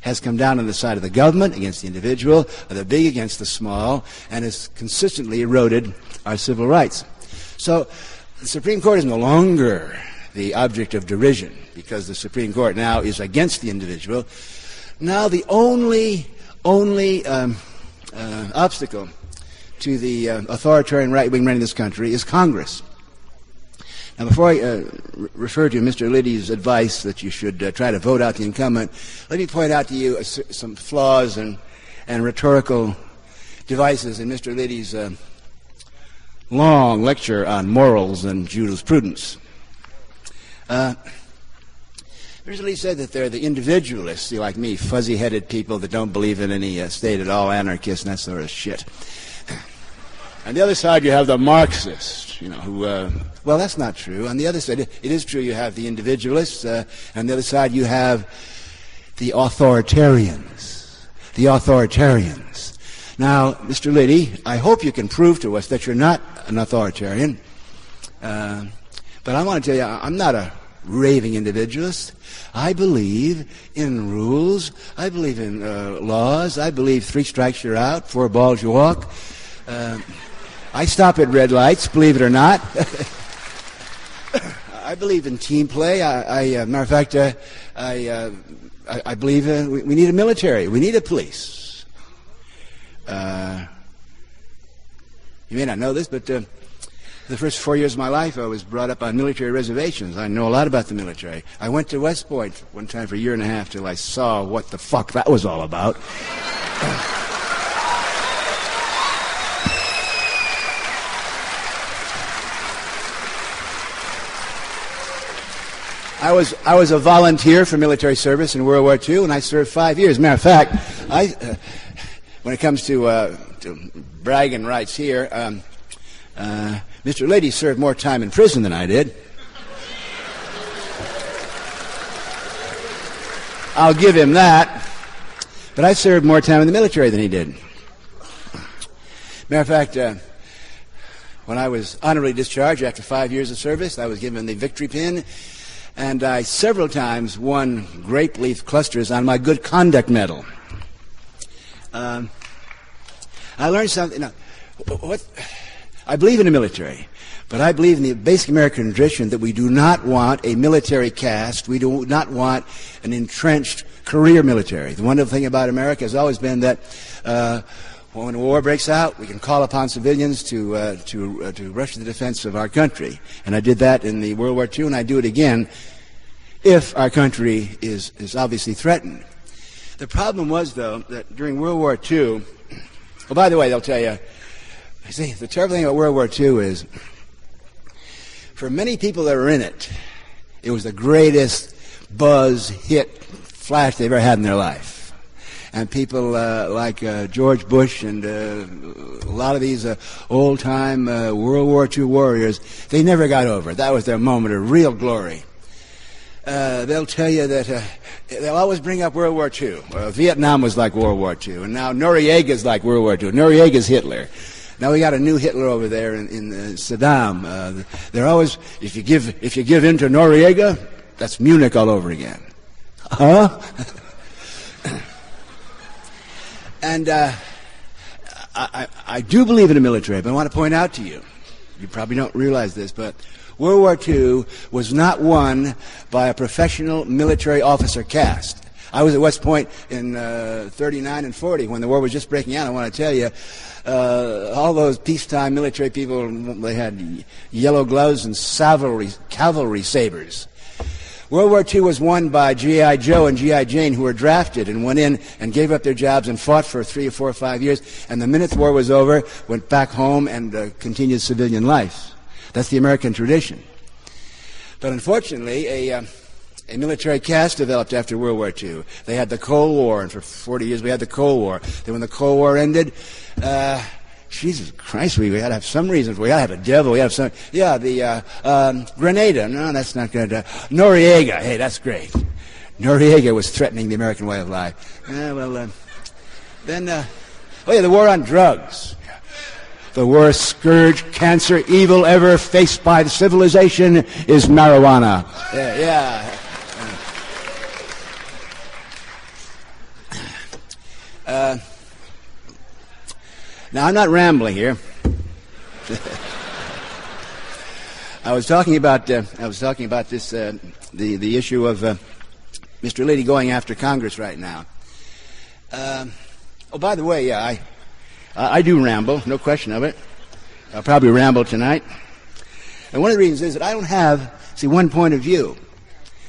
has come down on the side of the government against the individual, of the big against the small, and has consistently eroded our civil rights. So the Supreme Court is no longer the object of derision because the Supreme Court now is against the individual. Now the only obstacle to the authoritarian right-wing running this country is Congress. Now, before I refer to Mr. Liddy's advice that you should try to vote out the incumbent, let me point out to you some flaws and rhetorical devices in Mr. Liddy's long lecture on morals and jurisprudence. Mr. Liddy said that they're the individualists, like me, fuzzy-headed people that don't believe in any state at all, anarchists and that sort of shit. On the other side, you have the Marxists, who, well, that's not true. On the other side, it is true you have the individualists. On the other side, you have the authoritarians. Now, Mr. Liddy, I hope you can prove to us that you're not an authoritarian. But I want to tell you, I'm not a raving individualist. I believe in rules. I believe in laws. I believe 3 strikes you're out, 4 balls you walk. I stop at red lights, believe it or not. I believe in team play. Matter of fact, I believe we need a military. We need a police. You may not know this, but The first 4 years of my life, I was brought up on military reservations. I know a lot about the military. I went to West Point one time for a year and a half till I saw what the fuck that was all about. I was a volunteer for military service in World War II, and I served 5 years. Matter of fact, when it comes to bragging rights here, Mr. Liddy served more time in prison than I did. I'll give him that. But I served more time in the military than he did. Matter of fact, when I was honorably discharged after 5 years of service, I was given the victory pin, and I several times won grape leaf clusters on my good conduct medal. I learned something. Now, I believe in the military, but I believe in the basic American tradition that we do not want a military caste. We do not want an entrenched career military. The wonderful thing about America has always been that when a war breaks out, we can call upon civilians to rush to the defense of our country. And I did that in the World War II, and I do it again if our country is obviously threatened. The problem was, though, that during World War II, well, by the way, they'll tell you, see, the terrible thing about World War II is, for many people that were in it, it was the greatest buzz, hit, flash they've ever had in their life. And people like George Bush and a lot of these old-time World War II warriors, they never got over it. That was their moment of real glory. They'll tell you that they'll always bring up World War II. Vietnam was like World War II, and now Noriega's like World War II. Noriega's Hitler. Now we got a new Hitler over there in Saddam. They're always, if you give in to Noriega, that's Munich all over again. Huh? And I do believe in the military, but I want to point out to you, you probably don't realize this, but World War II was not won by a professional military officer caste. I was at West Point in 39 and 40 when the war was just breaking out. I want to tell you, all those peacetime military people, they had yellow gloves and cavalry sabers. World War II was won by G.I. Joe and G.I. Jane, who were drafted and went in and gave up their jobs and fought for 3 or 4 or 5 years, and the minute the war was over, went back home and continued civilian life. That's the American tradition. But unfortunately, a military caste developed after World War II. They had the Cold War, and for 40 years we had the Cold War. Then when the Cold War ended, Jesus Christ, we got to have some reasons. We got to have a devil. We got to have some. Yeah, the Grenada. No, that's not good. Noriega. Hey, that's great. Noriega was threatening the American way of life. Then, the war on drugs. The worst scourge, cancer, evil ever faced by the civilization is marijuana. Now, I'm not rambling here. I was talking about this, the issue of Mr. Liddy going after Congress right now. Oh, by the way, yeah, I do ramble, no question of it. I'll probably ramble tonight. And one of the reasons is that I don't have, one point of view.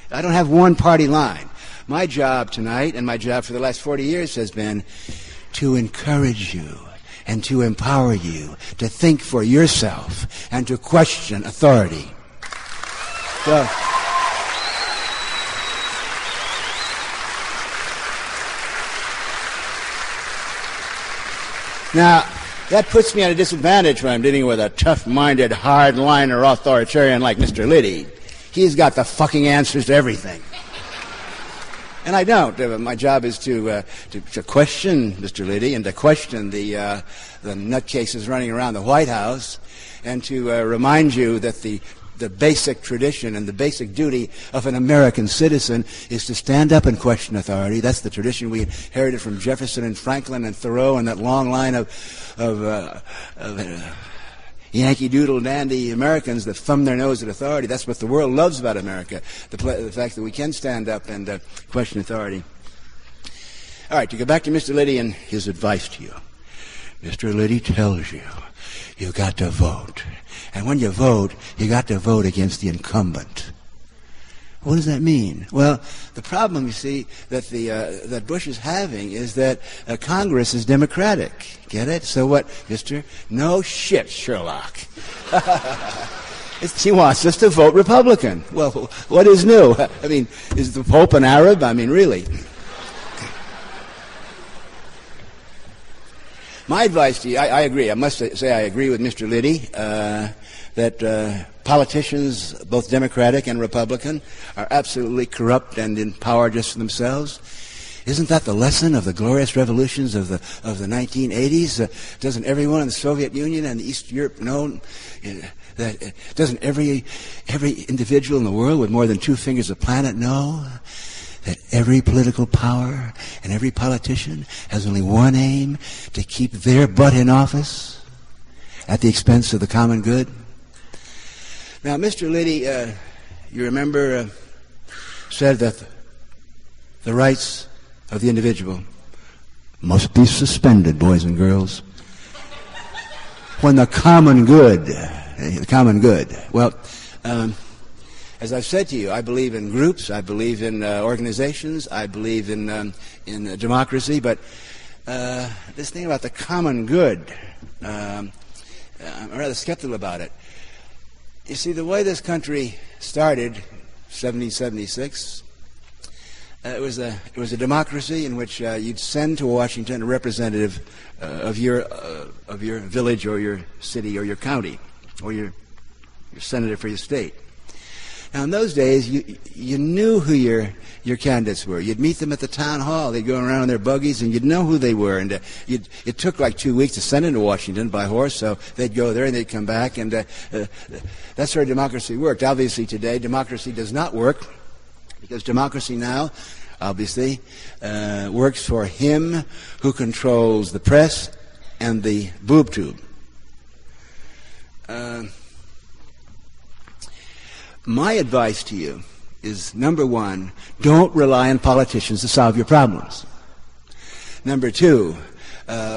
I don't have one party line. My job tonight and my job for the last 40 years has been to encourage you and to empower you to think for yourself and to question authority. So, now, that puts me at a disadvantage when I'm dealing with a tough-minded, hard-liner authoritarian like Mr. Liddy. He's got the fucking answers to everything. And I don't. My job is to question Mr. Liddy and to question the nutcases running around the White House and to remind you that the basic tradition and the basic duty of an American citizen is to stand up and question authority. That's the tradition we inherited from Jefferson and Franklin and Thoreau and that long line of Yankee Doodle dandy Americans that thumb their nose at authority. That's what the world loves about America, the fact that we can stand up and question authority. All right, to go back to Mr. Liddy and his advice to you. Mr. Liddy tells you got to vote. And when you vote, you got to vote against the incumbent. What does that mean? Well, the problem, you see, that Bush is having is that Congress is Democratic. Get it? So what, mister? No shit, Sherlock. She wants us to vote Republican. Well, what is new? I mean, is the Pope an Arab? I mean, really. My advice to you, I agree. I must say I agree with Mr. Liddy that politicians, both Democratic and Republican, are absolutely corrupt and in power just for themselves. Isn't that the lesson of the glorious revolutions of the 1980s? Doesn't everyone in the Soviet Union and East Europe know that? Doesn't every individual in the world with more than 2 fingers of planet know that every political power and every politician has only one aim: to keep their butt in office at the expense of the common good? Now, Mr. Liddy, you remember, said that the rights of the individual must be suspended, boys and girls, when the common good, well, as I've said to you, I believe in groups, I believe in organizations, I believe in democracy, but this thing about the common good, I'm rather skeptical about it. You see, the way this country started, 1776, it was a democracy in which you'd send to Washington a representative of your village or your city or your county or your senator for your state. Now, in those days, you knew who your candidates were. You'd meet them at the town hall. They'd go around in their buggies, and you'd know who they were. And it took like 2 weeks to send them to Washington by horse, so they'd go there and they'd come back. And that's where democracy worked. Obviously, today, democracy does not work, because democracy now, obviously, works for him who controls the press and the boob tube. My advice to you is, number one, don't rely on politicians to solve your problems. Number two,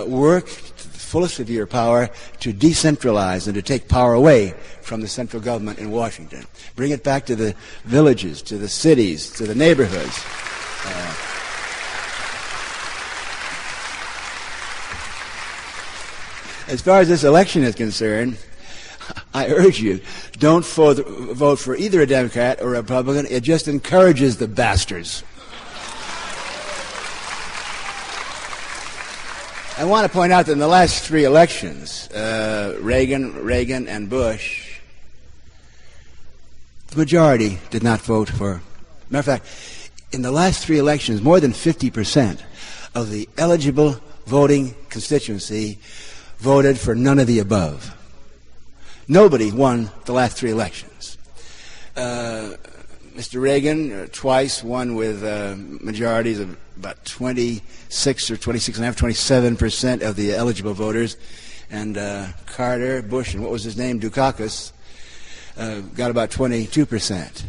work to the fullest of your power to decentralize and to take power away from the central government in Washington. Bring it back to the villages, to the cities, to the neighborhoods. As far as this election is concerned, I urge you, don't vote for either a Democrat or a Republican. It just encourages the bastards. I want to point out that in the last 3 elections, Reagan, and Bush, the majority did not vote for. Matter of fact, in the last 3 elections, more than 50% of the eligible voting constituency voted for none of the above. Nobody won the last 3 elections. Mr. Reagan twice won with majorities of about 26 or 26.5, 27% of the eligible voters. And Carter, Bush, and what was his name, Dukakis, got about 22%.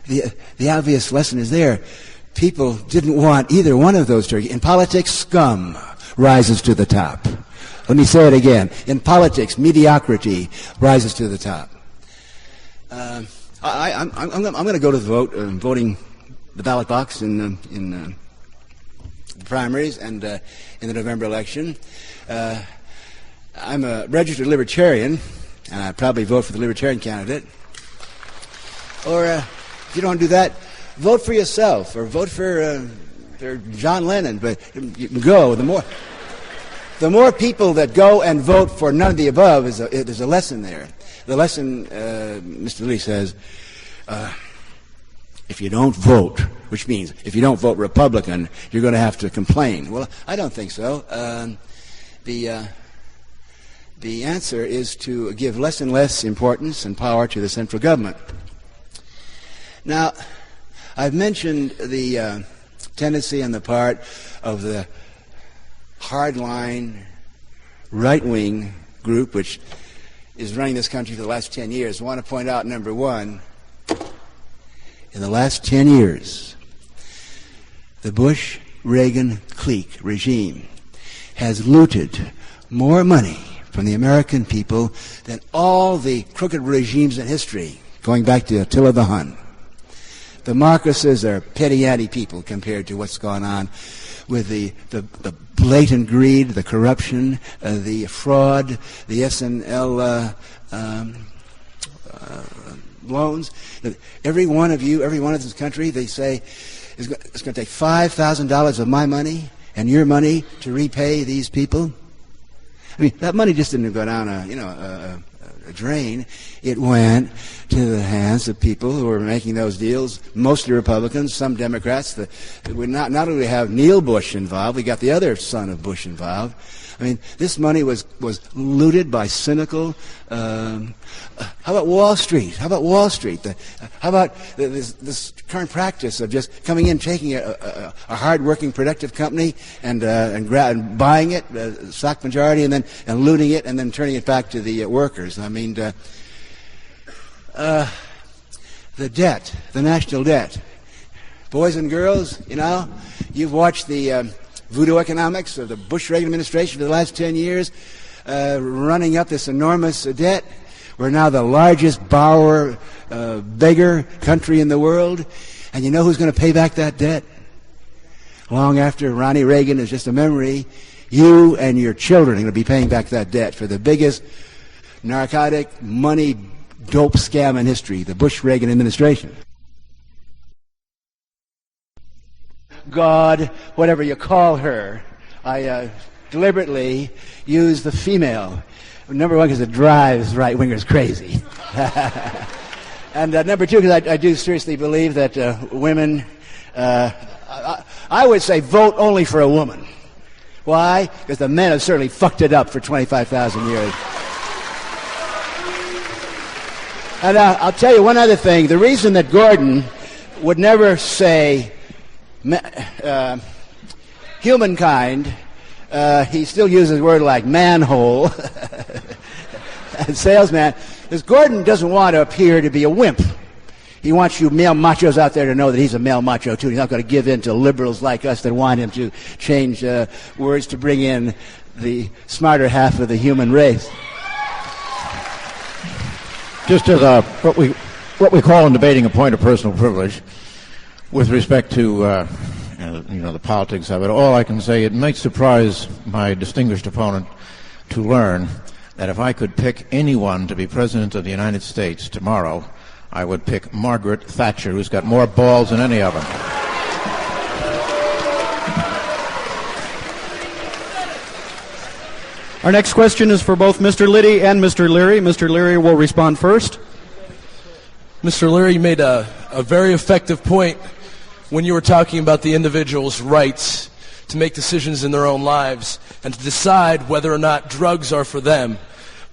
The obvious lesson is there. People didn't want either one of those. In politics, scum rises to the top. Let me say it again. In politics, mediocrity rises to the top. I'm going to go to the voting the ballot box in the primaries and in the November election. I'm a registered libertarian, and I probably vote for the libertarian candidate. Or if you don't do that, vote for yourself, or vote for John Lennon. But you can go. The more people that go and vote for none of the above, there's a lesson there. The lesson, Mr. Lee says, if you don't vote, which means if you don't vote Republican, you're going to have to complain. Well, I don't think so. The answer is to give less and less importance and power to the central government. Now, I've mentioned the tendency on the part of the hardline, right-wing group, which is running this country for the last 10 years. I want to point out, number one, in the last 10 years, the Bush-Reagan clique regime has looted more money from the American people than all the crooked regimes in history, going back to Attila the Hun. The Marcoses are petty people compared to what's gone on with the blatant greed, the corruption, the fraud, the S&L loans. Every one of this country, they say, it's going to take $5,000 of my money and your money to repay these people. I mean, that money just didn't go down a drain. It went to the hands of people who were making those deals, mostly Republicans, some Democrats. We not only have Neil Bush involved, we got the other son of Bush involved. I mean, this money was looted by cynical. How about Wall Street? How about this current practice of just coming in, taking a hard-working, productive company and buying it, stock majority, and looting it, and then turning it back to the workers? I mean, the debt, the national debt. Boys and girls, you've watched the voodoo economics of the Bush-Reagan administration for the last 10 years, running up this enormous debt. We're now the largest borrower, beggar country in the world. And you know who's going to pay back that debt? Long after Ronnie Reagan is just a memory, you and your children are going to be paying back that debt for the biggest narcotic money dope scam in history, the Bush-Reagan administration. God, whatever you call her, I deliberately use the female. Number one, because it drives right-wingers crazy. And number two, because I do seriously believe that women, I would say vote only for a woman. Why? Because the men have certainly fucked it up for 25,000 years. And I'll tell you one other thing. The reason that Gordon would never say humankind, he still uses a word like manhole and salesman, because Gordon doesn't want to appear to be a wimp. He wants you male machos out there to know that he's a male macho too. He's not going to give in to liberals like us that want him to change words to bring in the smarter half of the human race. Just as what we call in debating a point of personal privilege, with respect to the politics of it, all I can say, it might surprise my distinguished opponent to learn that if I could pick anyone to be president of the United States tomorrow, I would pick Margaret Thatcher, who's got more balls than any of them. Our next question is for both Mr. Liddy and Mr. Leary. Mr. Leary will respond first. Mr. Leary, you made a very effective point when you were talking about the individual's rights to make decisions in their own lives and to decide whether or not drugs are for them.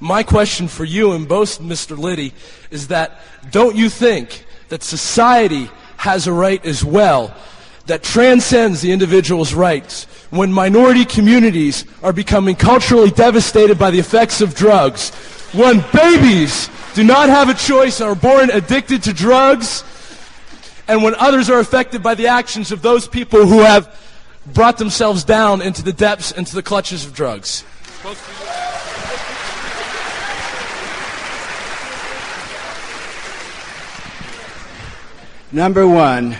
My question for you and both Mr. Liddy is that don't you think that society has a right as well that transcends the individual's rights when minority communities are becoming culturally devastated by the effects of drugs, when babies do not have a choice and are born addicted to drugs, and when others are affected by the actions of those people who have brought themselves down into the depths, into the clutches of drugs? Number one,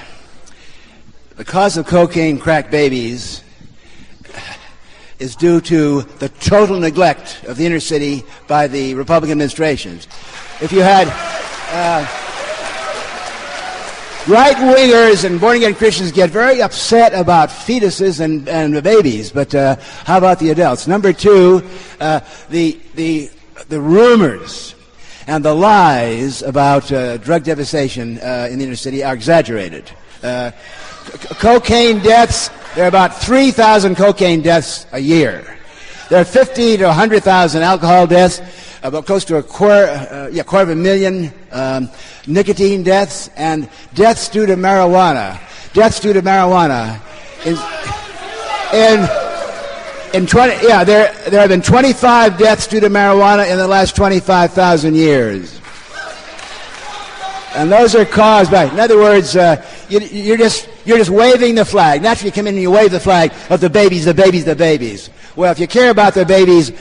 the cause of cocaine crack babies is due to the total neglect of the inner city by the Republican administrations. If you had right-wingers and born-again Christians get very upset about fetuses and babies, but how about the adults? Number two, the rumors and the lies about drug devastation in the inner city are exaggerated. Cocaine deaths, there are about 3,000 cocaine deaths a year. There are 50 to 100,000 alcohol deaths, about close to a quarter of a million nicotine deaths, and deaths due to marijuana. Deaths due to marijuana there have been 25 deaths due to marijuana in the last 25,000 years. And those are caused by, in other words, you're just waving the flag. Naturally, you come in and you wave the flag of the babies, the babies, the babies. Well, if you care about the babies,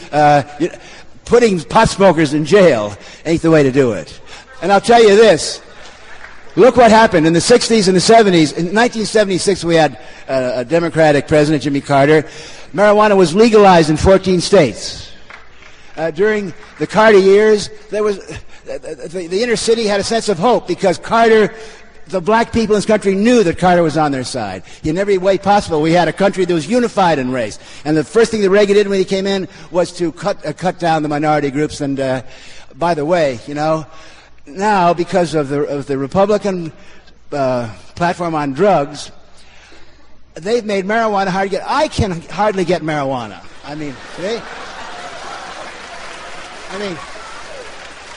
putting pot smokers in jail ain't the way to do it. And I'll tell you this. Look what happened in the 60s and the 70s. In 1976, we had a Democratic president, Jimmy Carter. Marijuana was legalized in 14 states. During the Carter years, there was the inner city had a sense of hope because Carter, the black people in this country knew that Carter was on their side. In every way possible, we had a country that was unified in race. And the first thing that Reagan did when he came in was to cut down the minority groups. And by the way, you know, now because of the Republican platform on drugs, they've made marijuana hard to get. I can hardly get marijuana. I mean,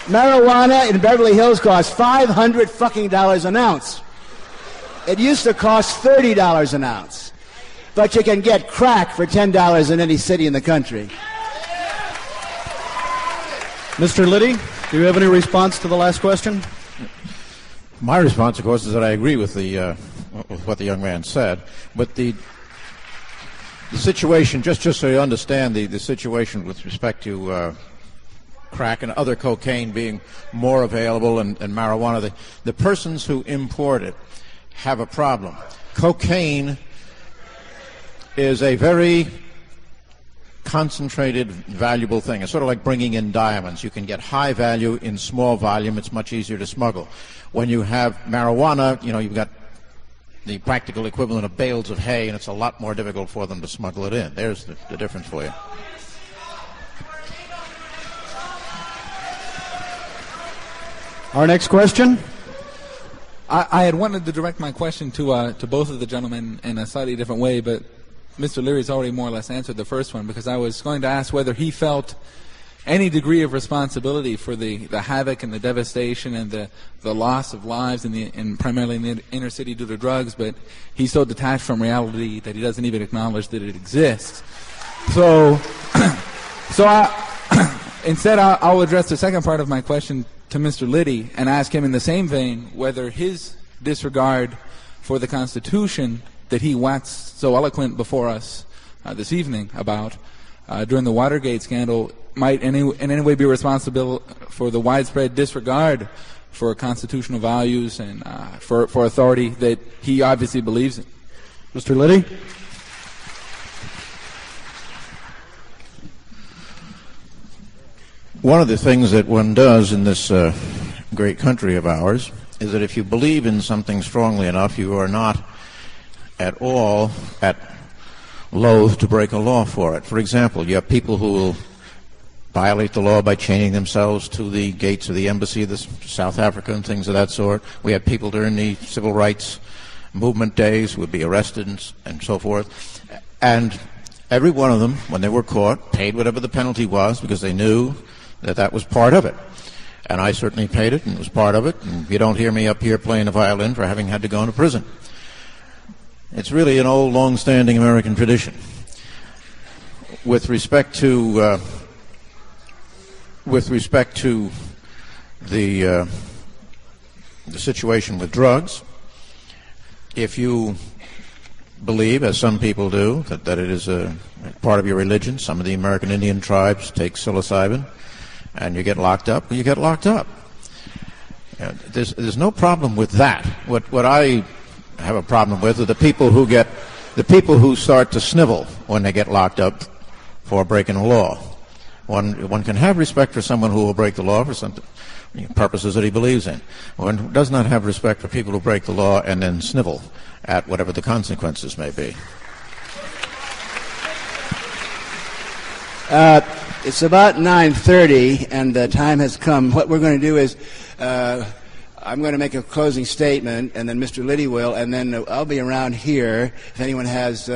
marijuana in Beverly Hills costs $500 fucking an ounce. It used to cost $30 an ounce. But you can get crack for $10 in any city in the country. Mr. Liddy, do you have any response to the last question? My response, of course, is that I agree with with what the young man said. But the situation, just so you understand the situation with respect to crack and other cocaine being more available and marijuana, the persons who import it have a problem. Cocaine is a very concentrated, valuable thing. It's sort of like bringing in diamonds. You can get high value in small volume. It's much easier to smuggle. When you have marijuana, you know, you've got the practical equivalent of bales of hay, and it's a lot more difficult for them to smuggle it in. There's the difference for you. Our next question. I had wanted to direct my question to both of the gentlemen in a slightly different way, but Mr. Leary's already more or less answered the first one, because I was going to ask whether he felt any degree of responsibility for the havoc and the devastation and the loss of lives in primarily in the inner city due to drugs, but he's so detached from reality that he doesn't even acknowledge that it exists. So instead I'll address the second part of my question to Mr. Liddy and ask him in the same vein whether his disregard for the Constitution that he waxed so eloquent before us this evening about during the Watergate scandal might in any way be responsible for the widespread disregard for constitutional values and for authority that he obviously believes in. Mr. Liddy? One of the things that one does in this great country of ours is that if you believe in something strongly enough, you are not at all loath to break a law for it. For example, you have people who will violate the law by chaining themselves to the gates of the embassy of South Africa and things of that sort. We had people during the civil rights movement days who would be arrested and so forth. And every one of them, when they were caught, paid whatever the penalty was because they knew that was part of it. And I certainly paid it and it was part of it. And you don't hear me up here playing the violin for having had to go into prison. It's really an old, long-standing American tradition. With respect to the situation with drugs, if you believe, as some people do, that it is a part of your religion, some of the American Indian tribes take psilocybin, and you get locked up, you get locked up. There's no problem with that. What I have a problem with are the people who start to snivel when they get locked up for breaking the law. One can have respect for someone who will break the law for some purposes that he believes in. One does not have respect for people who break the law and then snivel at whatever the consequences may be. It's about 9:30, and the time has come. What we're going to do is I'm going to make a closing statement, and then Mr. Liddy will, and then I'll be around here if anyone has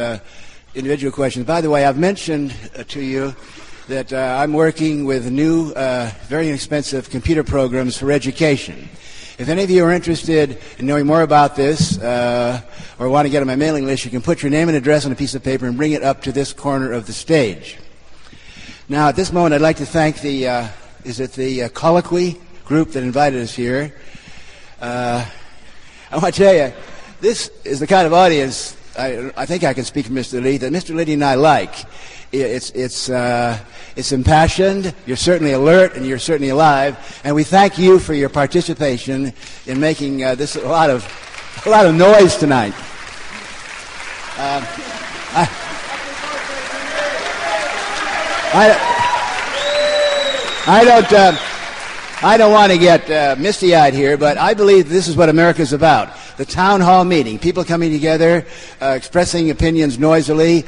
individual questions. By the way, I've mentioned to you that I'm working with new, very inexpensive computer programs for education. If any of you are interested in knowing more about this or want to get on my mailing list, you can put your name and address on a piece of paper and bring it up to this corner of the stage. Now, at this moment, I'd like to thank the Colloquy group that invited us here. I want to tell you, this is the kind of audience I think I can speak for Mr. Liddy, that Mr. Liddy and I like. It's impassioned, you're certainly alert, and you're certainly alive, and we thank you for your participation in making this a lot of noise tonight. I don't want to get misty-eyed here, but I believe this is what America's about. The town hall meeting, people coming together, expressing opinions noisily.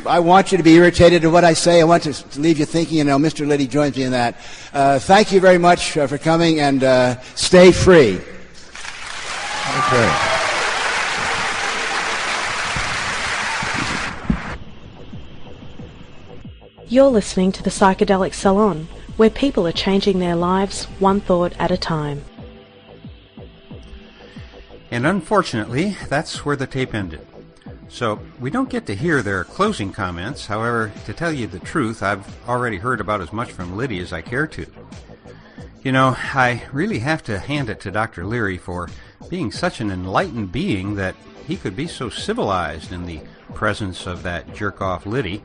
I want you to be irritated at what I say. I want to leave you thinking, Mr. Liddy joins me in that. Thank you very much for coming, and stay free. Okay. You're listening to the Psychedelic Salon, where people are changing their lives one thought at a time. And unfortunately, that's where the tape ended. So we don't get to hear their closing comments. However, to tell you the truth, I've already heard about as much from Liddy as I care to. I really have to hand it to Dr. Leary for being such an enlightened being that he could be so civilized in the presence of that jerk-off Liddy.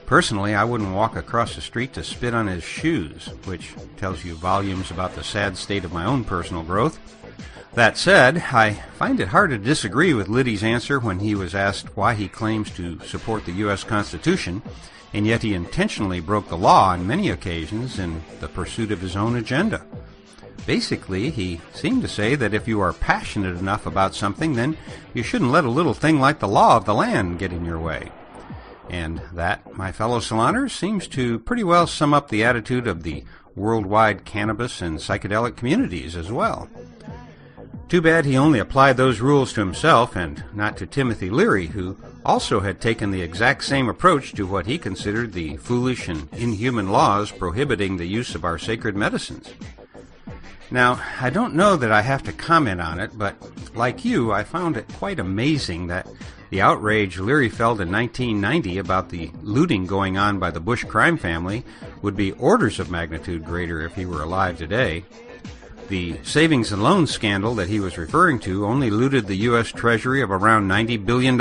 Personally, I wouldn't walk across the street to spit on his shoes, which tells you volumes about the sad state of my own personal growth. That said, I find it hard to disagree with Liddy's answer when he was asked why he claims to support the U.S. Constitution, and yet he intentionally broke the law on many occasions in the pursuit of his own agenda. Basically, he seemed to say that if you are passionate enough about something, then you shouldn't let a little thing like the law of the land get in your way. And that, my fellow saloners, seems to pretty well sum up the attitude of the worldwide cannabis and psychedelic communities as well. Too bad he only applied those rules to himself and not to Timothy Leary, who also had taken the exact same approach to what he considered the foolish and inhuman laws prohibiting the use of our sacred medicines. Now, I don't know that I have to comment on it, but like you, I found it quite amazing that the outrage Leary felt in 1990 about the looting going on by the Bush crime family would be orders of magnitude greater if he were alive today. The savings and loan scandal that he was referring to only looted the U.S. Treasury of around $90 billion,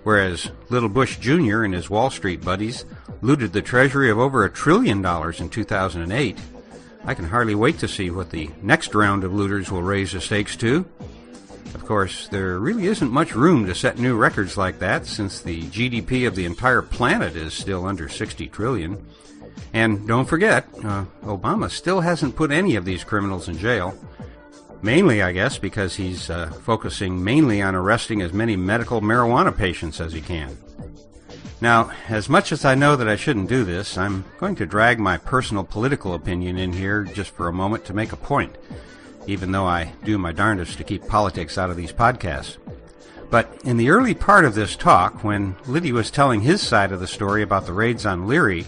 whereas Little Bush Jr. and his Wall Street buddies looted the Treasury of over $1 trillion in 2008. I can hardly wait to see what the next round of looters will raise the stakes to. Of course, there really isn't much room to set new records like that, since the GDP of the entire planet is still under $60 trillion. And don't forget, Obama still hasn't put any of these criminals in jail. Mainly, I guess, because he's focusing mainly on arresting as many medical marijuana patients as he can. Now, as much as I know that I shouldn't do this, I'm going to drag my personal political opinion in here just for a moment to make a point, even though I do my darndest to keep politics out of these podcasts. But in the early part of this talk, when Liddy was telling his side of the story about the raids on Leary,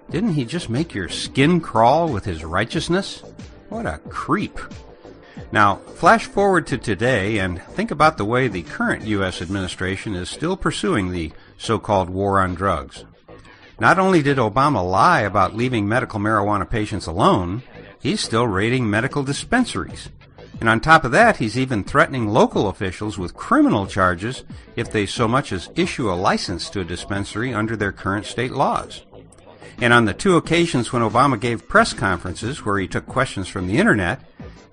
didn't he just make your skin crawl with his righteousness? What a creep. Now, flash forward to today and think about the way the current U.S. administration is still pursuing the so-called war on drugs. Not only did Obama lie about leaving medical marijuana patients alone, he's still raiding medical dispensaries. And on top of that, he's even threatening local officials with criminal charges if they so much as issue a license to a dispensary under their current state laws. And on the two occasions when Obama gave press conferences where he took questions from the internet,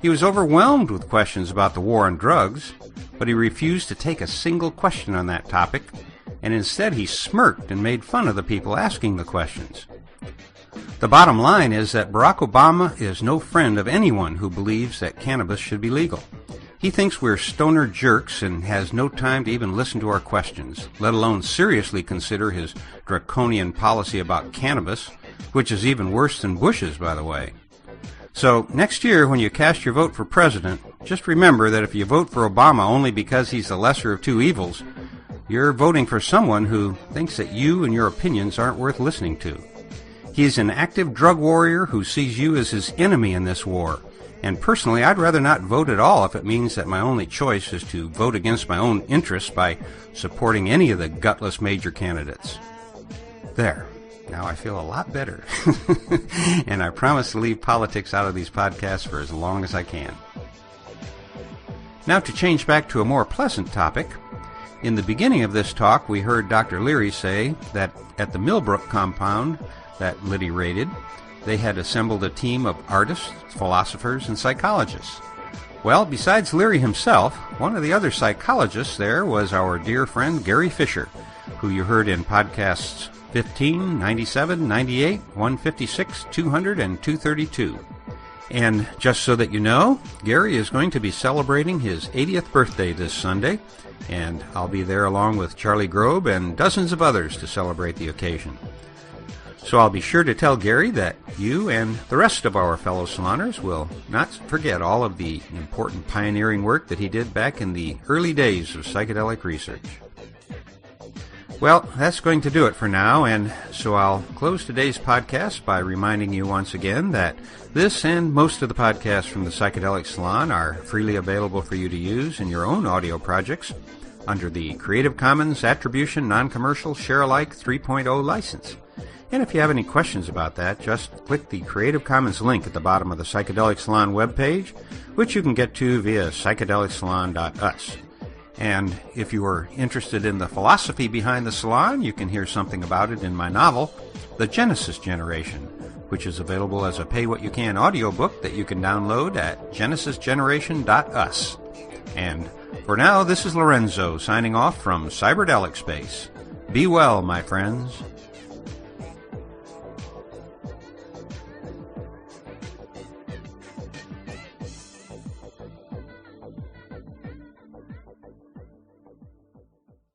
he was overwhelmed with questions about the war on drugs, but he refused to take a single question on that topic, and instead he smirked and made fun of the people asking the questions. The bottom line is that Barack Obama is no friend of anyone who believes that cannabis should be legal. He thinks we're stoner jerks and has no time to even listen to our questions, let alone seriously consider his draconian policy about cannabis, which is even worse than Bush's, by the way. So, next year when you cast your vote for president, just remember that if you vote for Obama only because he's the lesser of two evils, you're voting for someone who thinks that you and your opinions aren't worth listening to. He's an active drug warrior who sees you as his enemy in this war. And personally, I'd rather not vote at all if it means that my only choice is to vote against my own interests by supporting any of the gutless major candidates. There. Now I feel a lot better. And I promise to leave politics out of these podcasts for as long as I can. Now to change back to a more pleasant topic. In the beginning of this talk, we heard Dr. Leary say that at the Millbrook compound that Liddy raided, they had assembled a team of artists, philosophers, and psychologists. Well, besides Leary himself, one of the other psychologists there was our dear friend Gary Fisher, who you heard in podcasts 15, 97, 98, 156, 200, and 232. And just so that you know, Gary is going to be celebrating his 80th birthday this Sunday, and I'll be there along with Charlie Grobe and dozens of others to celebrate the occasion. So I'll be sure to tell Gary that you and the rest of our fellow saloners will not forget all of the important pioneering work that he did back in the early days of psychedelic research. Well, that's going to do it for now, and so I'll close today's podcast by reminding you once again that this and most of the podcasts from the Psychedelic Salon are freely available for you to use in your own audio projects under the Creative Commons Attribution Non-Commercial Share-alike 3.0 license. And if you have any questions about that, just click the Creative Commons link at the bottom of the Psychedelic Salon webpage, which you can get to via psychedelicsalon.us. And if you are interested in the philosophy behind the salon, you can hear something about it in my novel, The Genesis Generation, which is available as a pay-what-you-can audiobook that you can download at genesisgeneration.us. And for now, this is Lorenzo signing off from Cyberdelic Space. Be well, my friends.